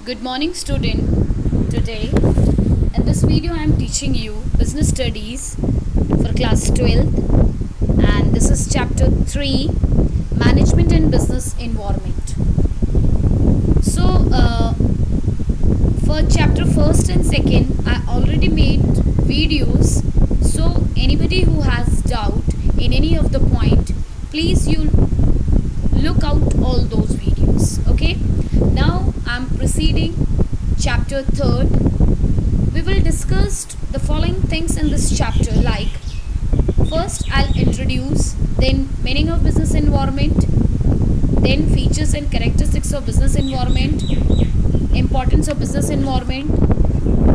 Good morning, student. Today, in this video, I am teaching you business studies for class 12th, and this is chapter 3, management and business environment. So, for chapter 1st and 2nd, I already made videos. So, anybody who has doubt in any of the point, please you look out all those videos. Okay, now I'm proceeding chapter 3rd. We will discuss the following things in this chapter, like first I'll introduce, then meaning of business environment, then features and characteristics of business environment, importance of business environment,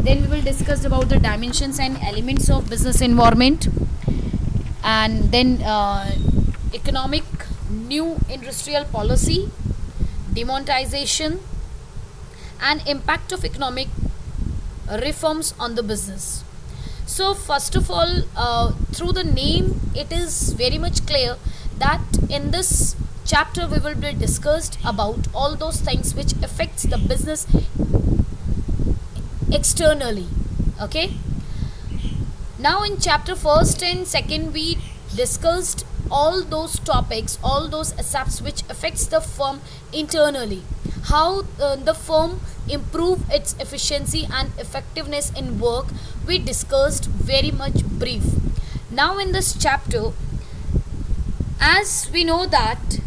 then we will discuss about the dimensions and elements of business environment, and then economic new industrial policy, demonetization, and impact of economic reforms on the business. So first of all, through the name it is very much clear that in this chapter we will be discussed about all those things which affects the business externally. Okay, now in chapter 1st and 2nd we discussed all those topics, all those aspects which affects the firm internally, how the firm improve its efficiency and effectiveness in work. We discussed very much brief. Now in this chapter, as we know that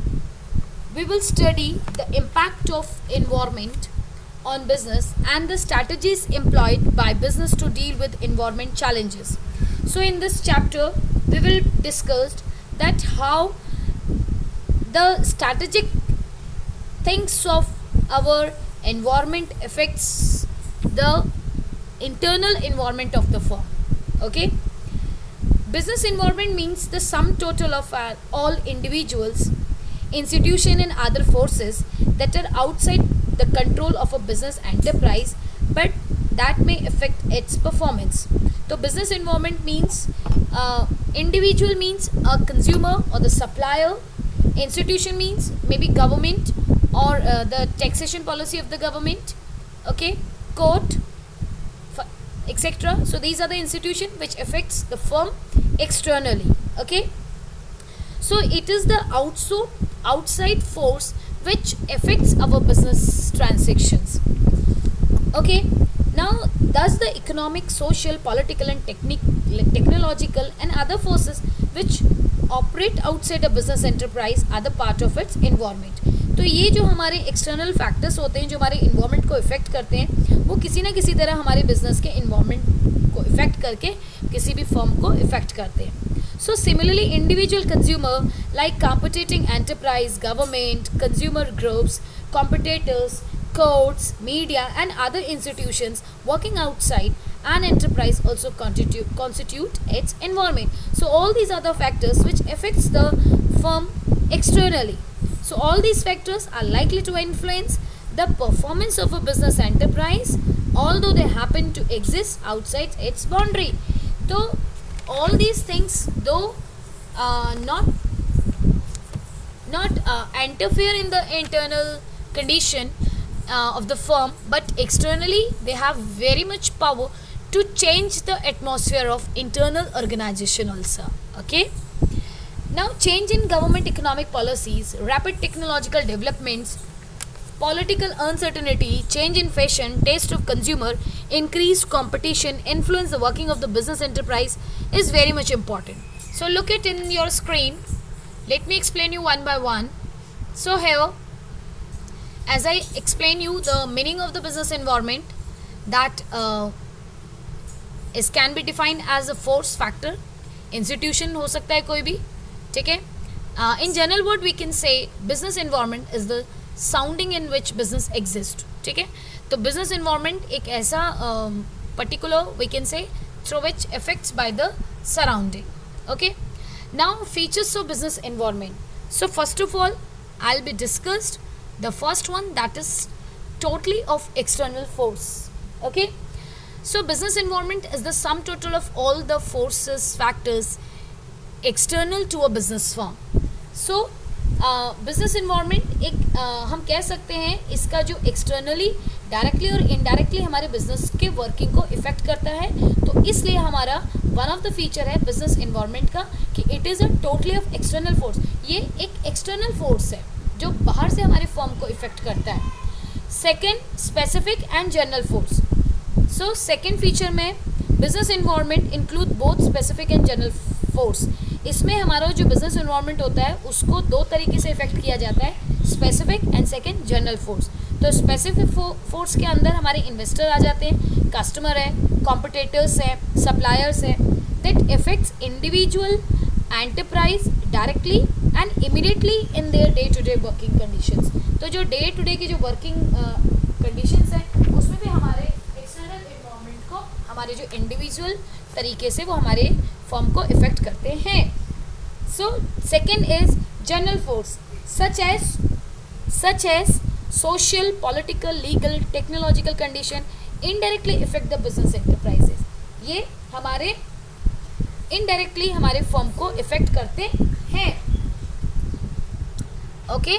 we will study the impact of environment on business and the strategies employed by business to deal with environment challenges. So in this chapter we will discuss that how the strategic things of our environment affects the internal environment of the firm. Okay, business environment means the sum total of all individuals, institution and other forces that are outside the control of a business enterprise but that may affect its performance. So business environment means individual means a consumer or the supplier, institution means maybe government or the taxation policy of the government, okay, court, etc. So these are the institution which affects the firm externally. Okay, so it is the outside force which affects our business transactions. Okay, now thus the economic, social, political and technological and other forces which operate outside a business enterprise are the part of its environment. तो ये जो हमारे external factors होते हैं जो हमारे environment को effect करते हैं वो किसी ना किसी तरह हमारे बिजनेस के इन्वायरमेंट को इफेक्ट करके किसी भी फर्म को इफेक्ट करते हैं. So similarly, individual consumer like competing enterprise, government, consumer groups, competitors, courts, media and other institutions working outside an enterprise also constitute its environment. So all these are the factors which affects the firm externally. So all these factors are likely to influence the performance of a business enterprise although they happen to exist outside its boundary. So all these things though not interfere in the internal condition of the firm, but externally they have very much power to change the atmosphere of internal organization also. Okay, now change in government economic policies, rapid technological developments, political uncertainty, change in fashion, taste of consumer, increased competition, influence the working of the business enterprise is very much important. So look at in your screen. Let me explain you one by one. So here, as I explain you the meaning of the business environment, that can be defined as a force factor, institution हो सकता है कोई भी, ठीक है. In general word we can say business environment is the sounding in which business exists. ठीक है, तो business environment एक ऐसा particular we can say through which affects by the surrounding. Okay, now features of business environment. So first of all I'll be discussed the first one, that is totally of external force. Okay, so business environment is the sum total of all the forces, factors external to a business firm. So business environment एक हम कह सकते हैं इसका जो externally directly और indirectly हमारे business के वर्किंग को इफेक्ट करता है, तो इसलिए हमारा वन ऑफ द फीचर है बिजनेस इन्वायरमेंट का कि it is a totally off external force. ये एक एक्सटर्नल फोर्स है जो बाहर से हमारे फर्म को इफेक्ट करता है। Second, specific and general force. So second feature में business environment include both specific and general force. इसमें हमारा जो बिजनेस इन्वायरमेंट होता है उसको दो तरीके से इफेक्ट किया जाता है, specific and second general force. तो स्पेसिफिक फोर्स के अंदर हमारे इन्वेस्टर आ जाते हैं, कस्टमर है, कॉम्पिटिटर्स हैं, सप्लायर्स हैं, that affects individual enterprise directly and immediately in their day to day working conditions. तो जो डे टू डे की जो वर्किंग कंडीशंस हैं उसमें भी हमारे एक्सटर्नल एनवायरनमेंट को हमारे जो इंडिविजुअल तरीके से वो हमारे फर्म को इफेक्ट करते हैं। So second is general force such as social, political, legal, technological condition indirectly affect the business enterprises। ये हमारे इनडायरेक्टली हमारे फर्म को इफेक्ट करते हैं। Okay,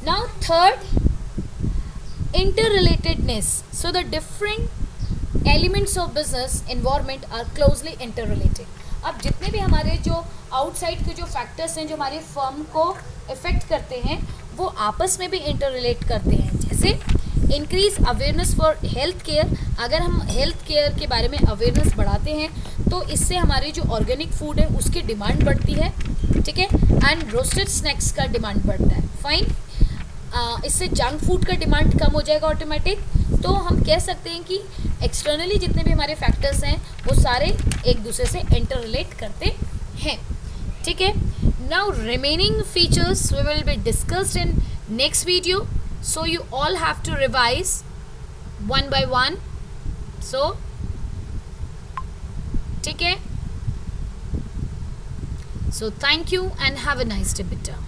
now third, interrelatedness। so the different elements of business environment are closely interrelated। अब जितने भी हमारे जो आउटसाइड के जो फैक्टर्स हैं जो हमारे फर्म को इफेक्ट करते हैं वो आपस में भी इंटर रिलेट करते हैं। जैसे increase awareness for health care. अगर हम हेल्थ केयर के बारे में अवेयरनेस बढ़ाते हैं तो इससे हमारी जो ऑर्गेनिक फूड है उसकी डिमांड बढ़ती है, ठीक है, एंड रोस्टेड स्नैक्स का डिमांड बढ़ता है, फाइन। इससे जंक फूड का डिमांड कम हो जाएगा ऑटोमेटिक। तो हम कह सकते हैं कि एक्सटर्नली जितने भी हमारे फैक्टर्स हैं वो सारे एक दूसरे से इंटर रिलेट करते हैं, ठीक है। Now remaining features we will be discussed in next video, so you all have to revise one by one. So ठीक है, so thank you and have a nice day बेटा।